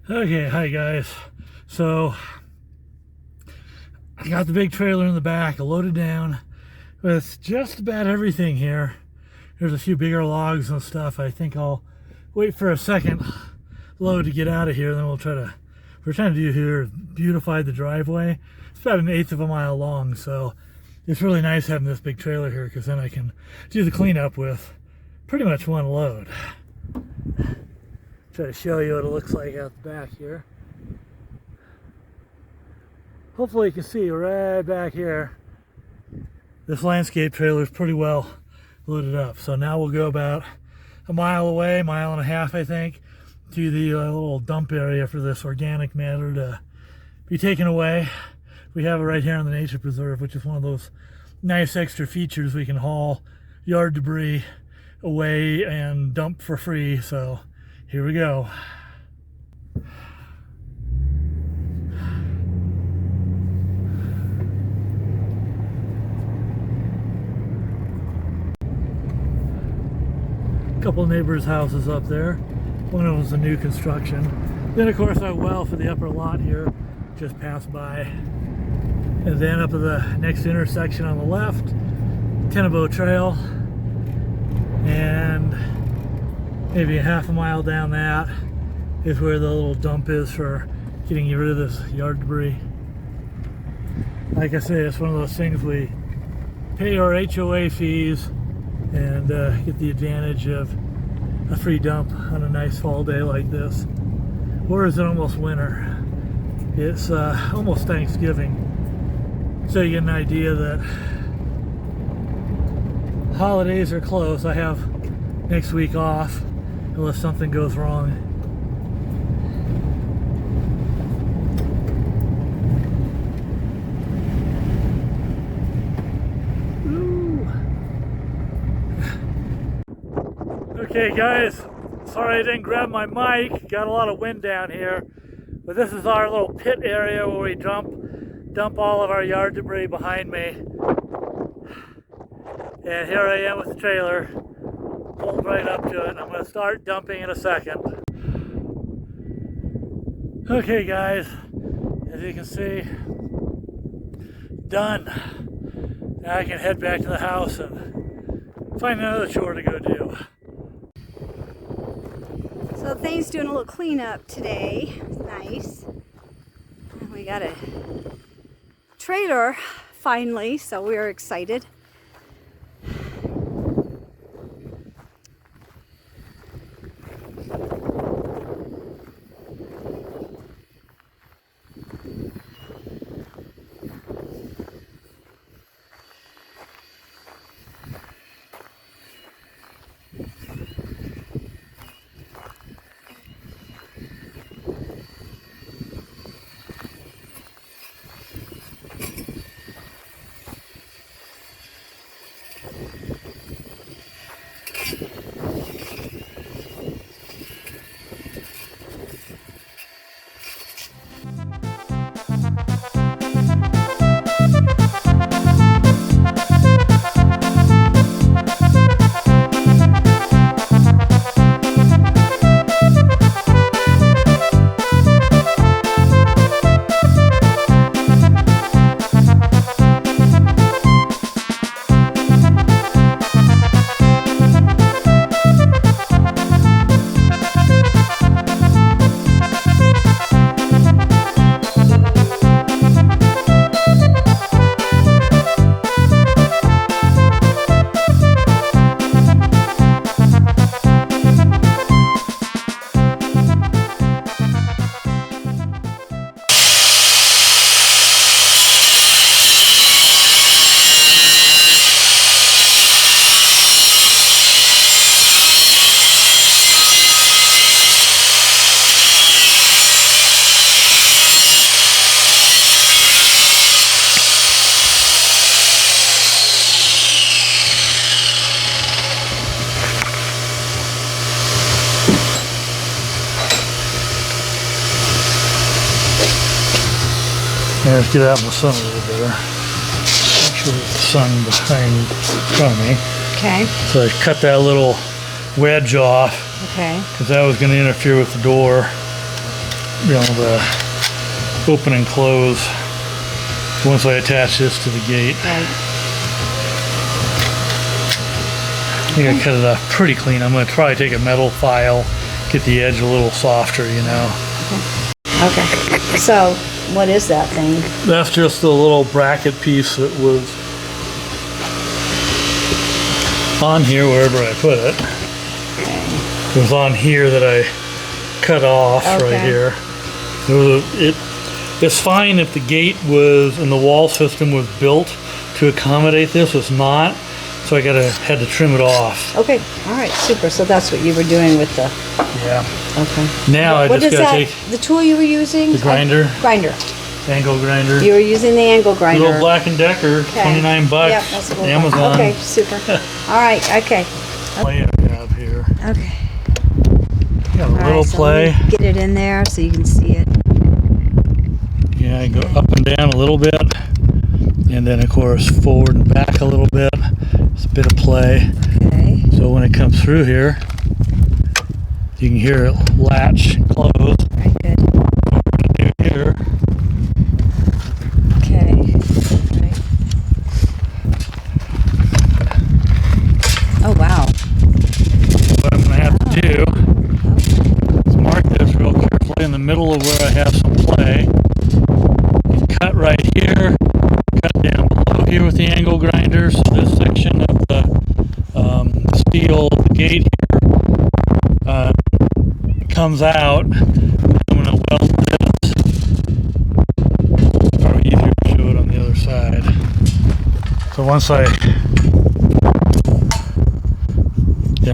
Okay, hi guys. So I got the big trailer in the back loaded down with just about everything here. There's a few bigger logs and stuff. I think I'll wait for a second load to get out of here, then we're trying to do here, beautify the driveway. It's about 1/8 of a mile long, so it's really nice having this big trailer here because then I can do the cleanup with pretty much one load. Try to show you what it looks like out the back here. Hopefully you can see right back here. This landscape trailer is pretty well loaded up. So now we'll go about a mile away, 1.5 miles, I think, to the little dump area for this organic matter to be taken away. We have it right here in the nature preserve, which is one of those nice extra features. We can haul yard debris away and dump for free. So here we go. A couple neighbors' houses up there. One of them was a new construction. Then of course our well for the upper lot here just passed by. And then up at the next intersection on the left, Tenebo Trail. And maybe 1/2 mile down that is where the little dump is for getting rid of this yard debris. Like I say, it's one of those things we pay our HOA fees and get the advantage of a free dump on a nice fall day like this. Or is it almost winter? It's almost Thanksgiving. So you get an idea that holidays are close. I have next week off unless something goes wrong. Ooh. Okay guys, sorry I didn't grab my mic. Got a lot of wind down here. But this is our little pit area where we dump all of our yard debris behind me. And here I am with the trailer pulled right up to it, and I'm going to start dumping in a second. Okay guys, as you can see, done. Now I can head back to the house and find another chore to go do. So Thane's doing a little cleanup today. Nice. We got a trailer finally, so we're excited. Yeah, let's get out in the sun a little better. Make sure there's the sun behind in front of me. Okay. So I cut that little wedge off. Okay. Because that was going to interfere with the door. You know, the open and close once I attach this to the gate. Right. I think I cut it off pretty clean. I'm going to try to take a metal file, get the edge a little softer, you know. Okay. So, what is that thing? That's just the little bracket piece that was on here wherever I put it. Okay. It was on here that I cut off right here. It's fine if the gate was and the wall system was built to accommodate this. It's not, so I had to trim it off. Okay. All right. Super. So that's what you were doing with the. Yeah. Okay. Now I just gotta take the tool you were using? the grinder. Grinder. Angle grinder. You were using the angle grinder. Little Black & Decker, Okay. $29. Yep, that's cool. Amazon. Okay, super. All right, okay. Play I have here. Okay. Got a All little right, so play. let me get it in there so you can see it. Yeah, I go up and down a little bit, and then of course forward and back a little bit. It's a bit of play. Okay. So when it comes through here, you can hear it latch and close. Very good. What we're gonna do here. Okay. Right. Oh wow. What I'm gonna have to do Okay. is mark this real carefully in the middle of where I have some play. And cut right here. Cut down below here with the angle grinder. So this section of the steel gate here comes out. I'm gonna weld this. Probably easier to show it on the other side. So once I,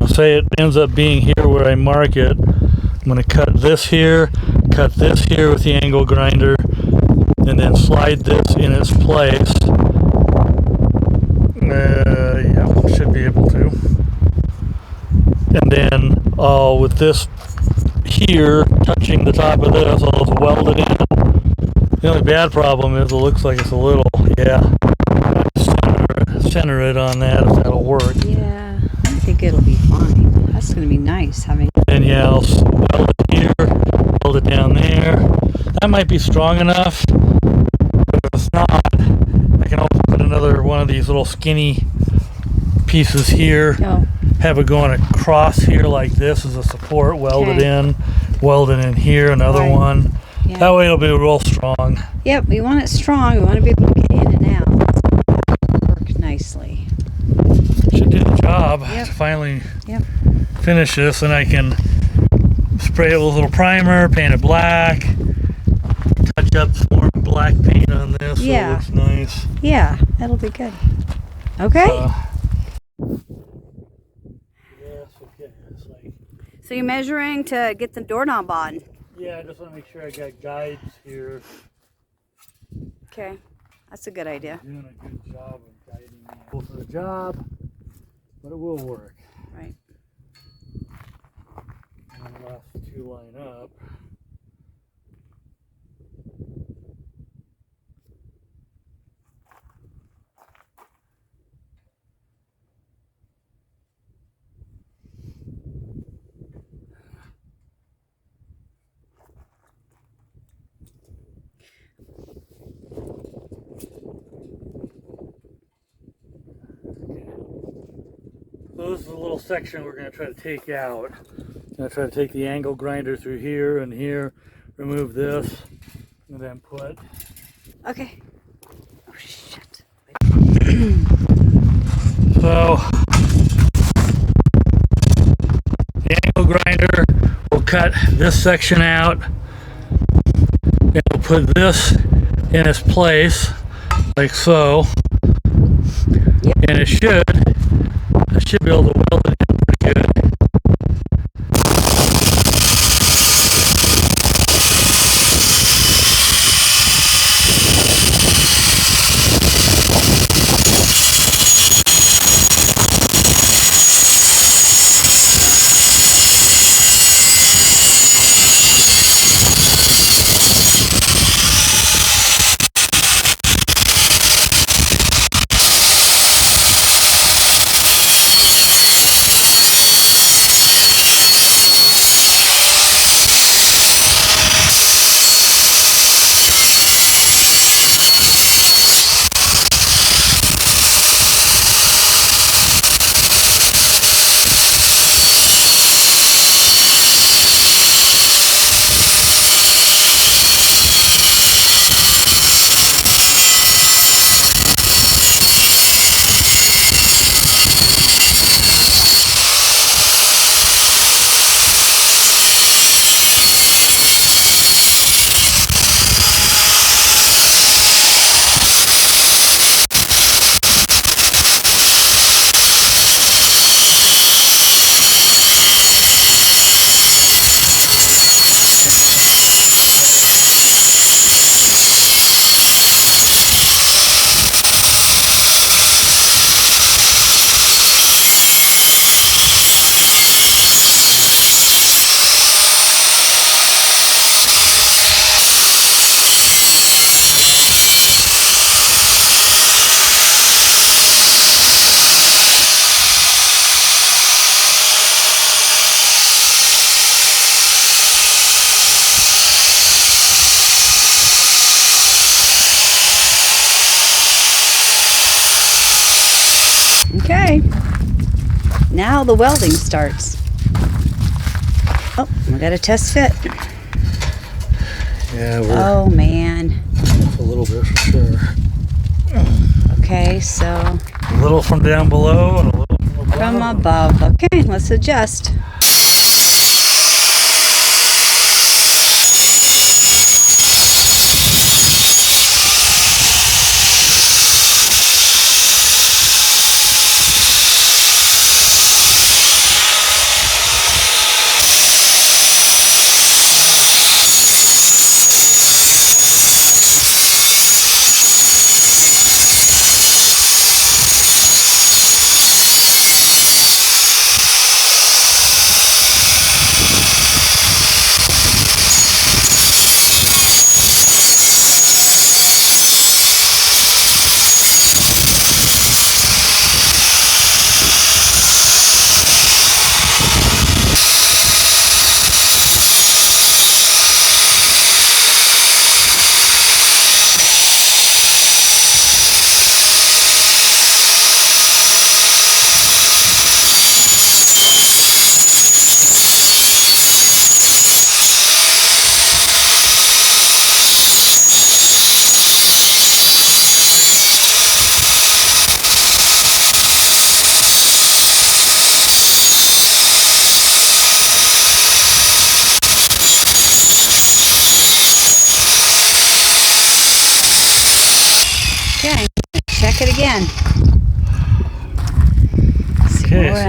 say it ends up being here where I mark it, I'm going to cut this here with the angle grinder, and then slide this in its place. Yeah, should be able to. And then with this here touching the top of this, I'll just weld it in. The only bad problem is it looks like it's a little, center it on that if that'll work. Yeah, I think it'll be fine. That's going to be nice having. And yeah, I'll weld it here, weld it down there. That might be strong enough, but if it's not, I can also put another one of these little skinny pieces here, have it going across here like this as a support, welded Okay. in, welded in here, another Right. one. Yeah. That way it'll be real strong. Yep, we want it strong. We want to be able to get in and out. Work nicely. Should do the job Yep. to finally Yep. finish this, and I can spray it with a little primer, paint it black, touch up some more black paint on this so Yeah. it looks nice. Yeah, that'll be good. Okay. Yes, okay. It's like, So you're measuring to get the doorknob on. yeah, I just want to make sure I got guides here. Okay, that's a good idea. Doing a good job of guiding me. Cool for the job, but it will work. Right. And the last two line up. So this is a little section we're going to try to take out. Going to try to take the angle grinder through here and here, remove this, and then put. Okay. Oh shit. So the angle grinder will cut this section out. And we'll put this in its place, like so. Yep. And I should be able to weld it in pretty good. Okay. Now the welding starts. Oh, we got a test fit. Yeah, we're Oh man. a little bit for sure. Okay, so A little from down below and a little from above. from above. Okay, let's adjust.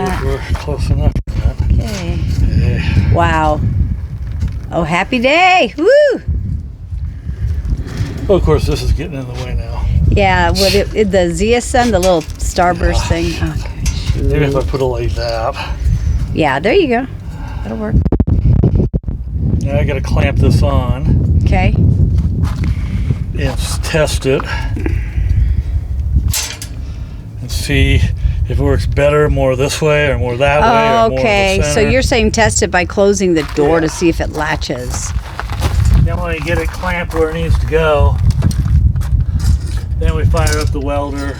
that. We're close enough for that. Okay. Hey. Wow. Oh, happy day. Woo! Well, of course, this is getting in the way now. Yeah, what the ZSM, the little starburst thing. Okay, shoot. Maybe if I put it like that. Yeah, there you go. That'll work. Now I got to clamp this on. Okay. And test it. And see if it works better more this way or more that way. Or more Okay, in the so center. you're saying test it by closing the door to see if it latches. Then when you get it clamped where it needs to go, then we fire up the welder.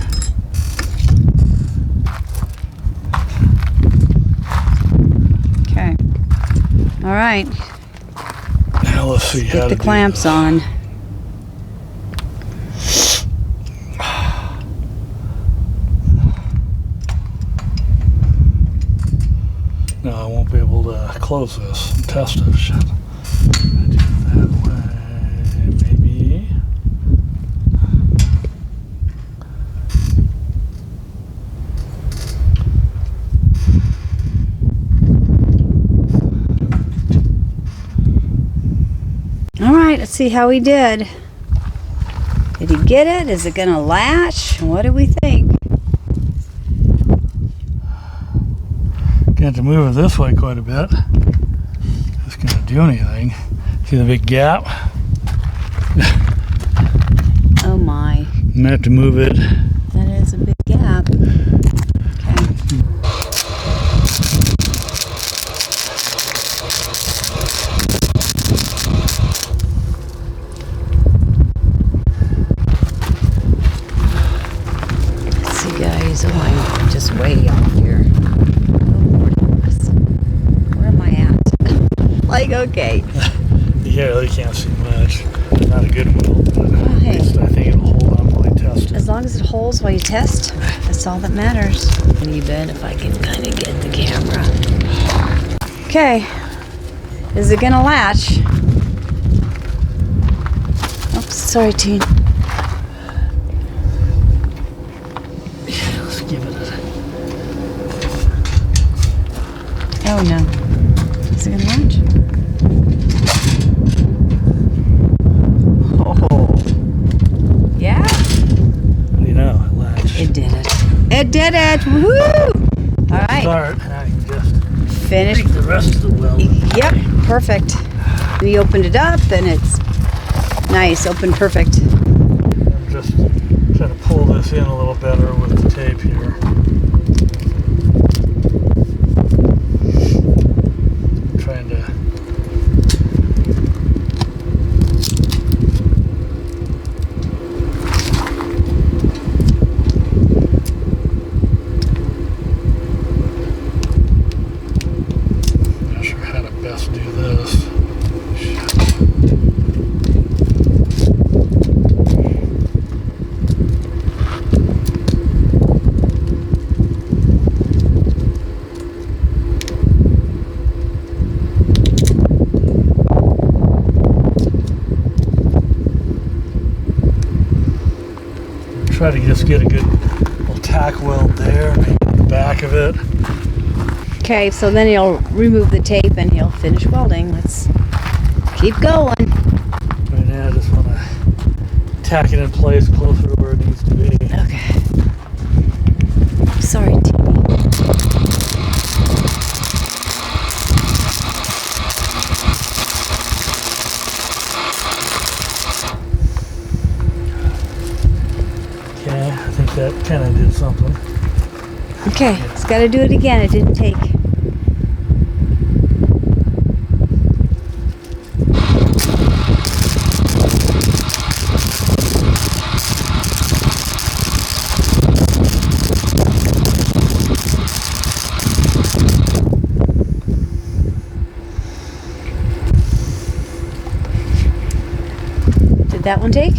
Okay. All right. Now let's see how Get the to clamps do this. on. No, I won't be able to close this and test it. Shit. I do it that way, maybe. All right, let's see how he did. Did he get it? Is it gonna latch? What do we think? Got to move it this way quite a bit. It's gonna do anything. See the big gap? Oh my, I'm gonna have to move it. that is a big gap. Okay. Let's see, guys. Oh, I'm just way off here. Oh, Lord, where am I at? Like, okay. You really can't see much. Not a good weld, but Oh, at hey. least I think it'll hold on while I test it. As long as it holds while you test, that's all that matters. And you bet if I can kind of get the camera. Okay. Is it gonna latch? Oops, sorry, Teen. Let's give it a... Oh no. Is it gonna latch? Oh. Yeah? What do you know? It latched. It did it. It did it! Woohoo! All right. Start, and I can just Finish. take the rest of the weld. Yep, perfect. We opened it up and it's nice, open perfect. I'm just trying to pull this in a little better with the tape here. Trying to... Not sure how to best do this. Try to just get a good little tack weld there, maybe in the back of it. Okay, so then he'll remove the tape and he'll finish welding. Let's keep going. Right now, I just want to tack it in place closer to where it needs to be. Okay. Sorry, Teeny. Okay, I think that kind of did something. Okay, it's got to do it again. It didn't take. Did that one take?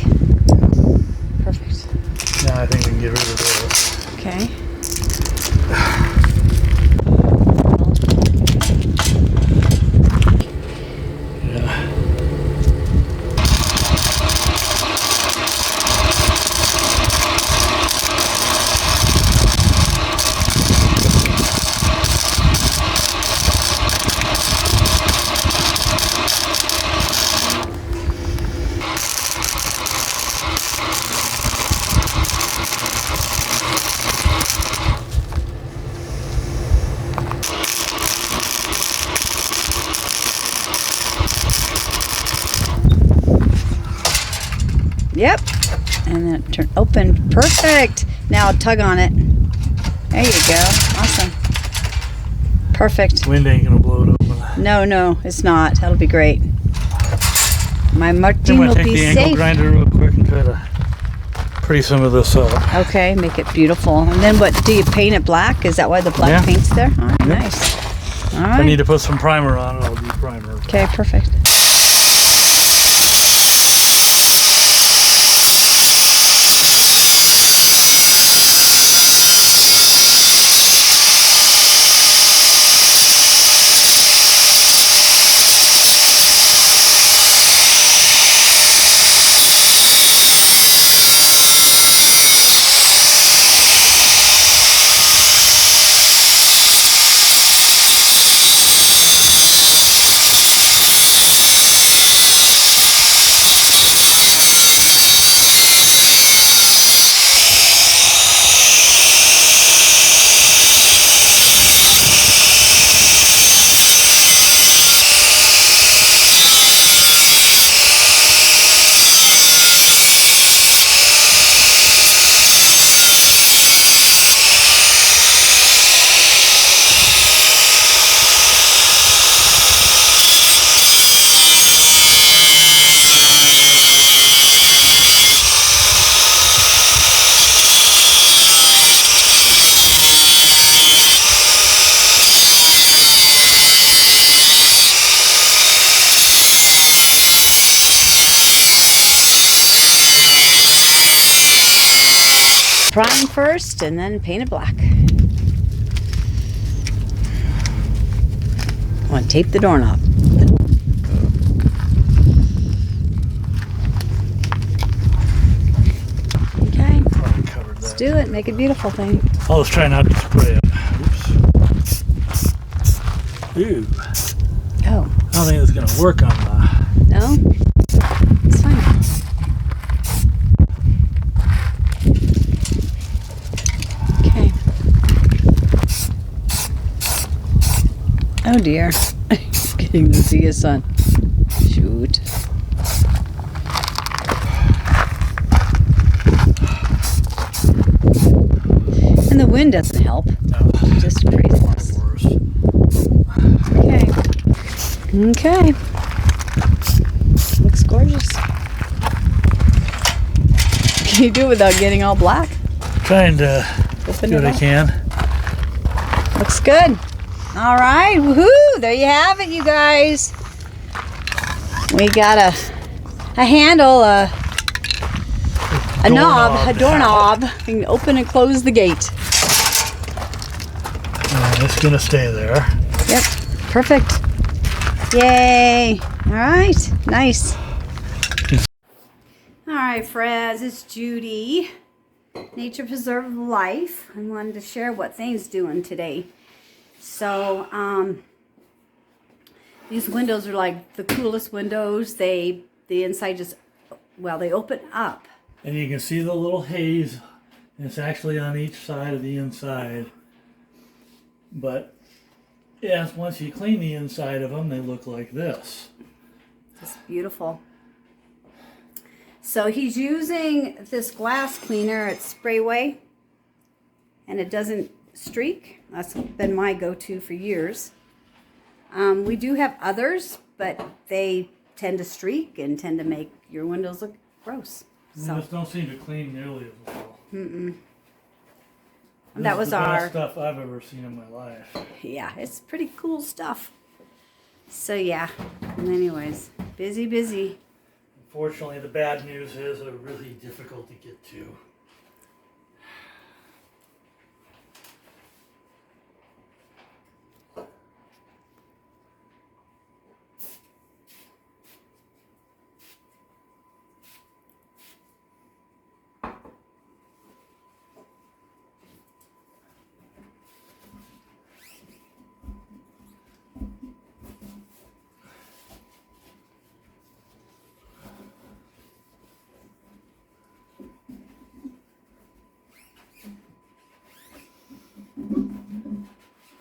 Perfect. Now I think we can get rid of this. Okay. Yeah. Yep. And then turn open. Perfect. Now tug on it. There you go. Awesome. Perfect. Wind ain't gonna blow it open. No, it's not. That'll be great. My Martin will take be the angle safe. grinder real quick and try to pretty some of this up. Okay, make it beautiful. And then what? Do you paint it black? Is that why the black paint's there? All right, nice. All right. I need to put some primer on it. I'll do primer. Okay, perfect. Prime first and then paint it black. I want to tape the doorknob. Okay, let's do it. Make it beautiful thing. I'll just try not to spray it. Oops. Ooh. Oh. I don't think it's going to work on the... No? It's fine. Okay. Oh dear. Getting to see his son. Shoot. And the wind doesn't help. No. Just craziness. Okay. Okay. Looks gorgeous. Can you do it without getting all black? Trying to do what I can. Looks good. All right. Woohoo! There you have it, you guys. We got a handle, a knob, a doorknob. You can open and close the gate. It's gonna stay there. Yep. Perfect. Yay. All right. Nice. All right, friends. It's Judy. Nature Preserved Life. I wanted to share what things doing today. So, these windows are like the coolest windows. The inside just, well, they open up. And you can see the little haze. And it's actually on each side of the inside. But yes, once you clean the inside of them, they look like this. It's beautiful. So he's using this glass cleaner at Sprayway, and it doesn't streak. That's been my go-to for years. We do have others, but they tend to streak and tend to make your windows look gross. So just don't seem to clean nearly as well. That was the our best stuff I've ever seen in my life. Yeah, it's pretty cool stuff. So yeah. And anyways, busy. Unfortunately, the bad news is they're really difficult to get to.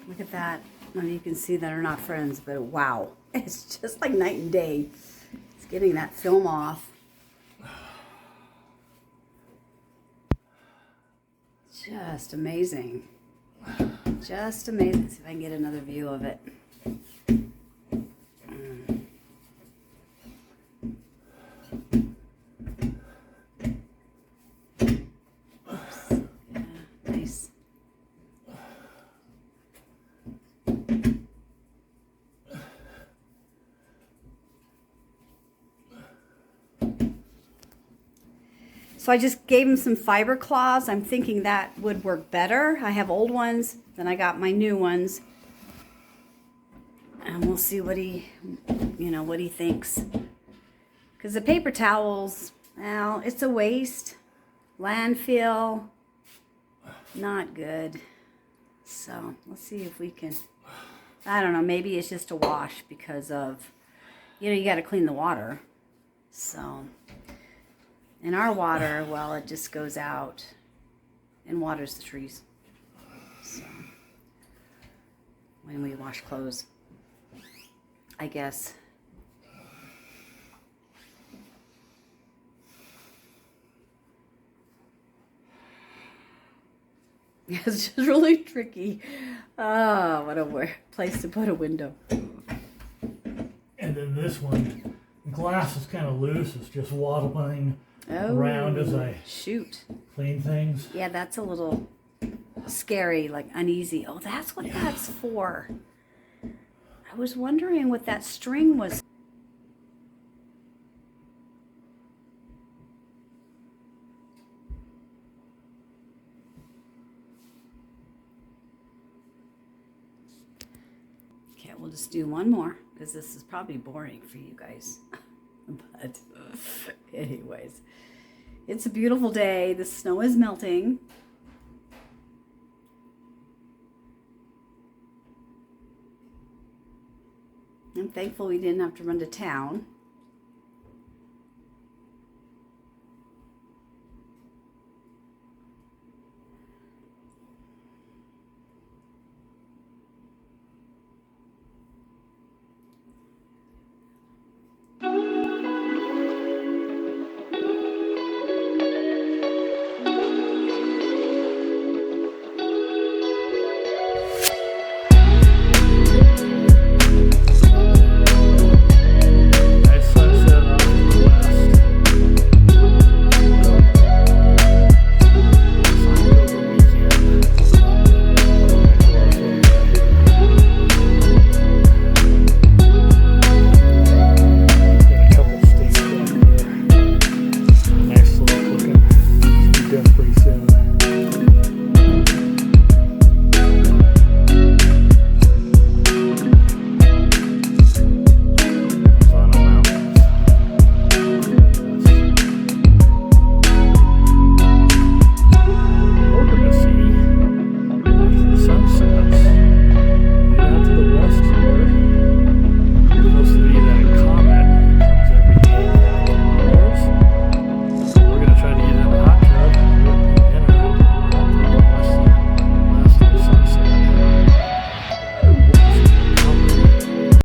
Look at that. I mean, you can see that are not friends, but wow. It's just like night and day. It's getting that film off. Just amazing. Just amazing. See if I can get another view of it. Oops. Yeah, nice. So I just gave him some fiber cloths. I'm thinking that would work better. I have old ones, then I got my new ones. And we'll see what he, what he thinks. Because the paper towels, well, it's a waste. Landfill, not good. So let's see if we can, I don't know, maybe it's just a wash because of, you got to clean the water. So. And our water, well, it just goes out and waters the trees. So, when we wash clothes, I guess. Yeah, it's just really tricky. Oh, what a place to put a window. And then this one, the glass is kind of loose. It's just waddling around as I clean things. Yeah, that's a little scary, like uneasy. Oh, that's what that's for. I was wondering what that string was. Okay, we'll just do one more because this is probably boring for you guys. But anyways, it's a beautiful day. The snow is melting. I'm thankful we didn't have to run to town.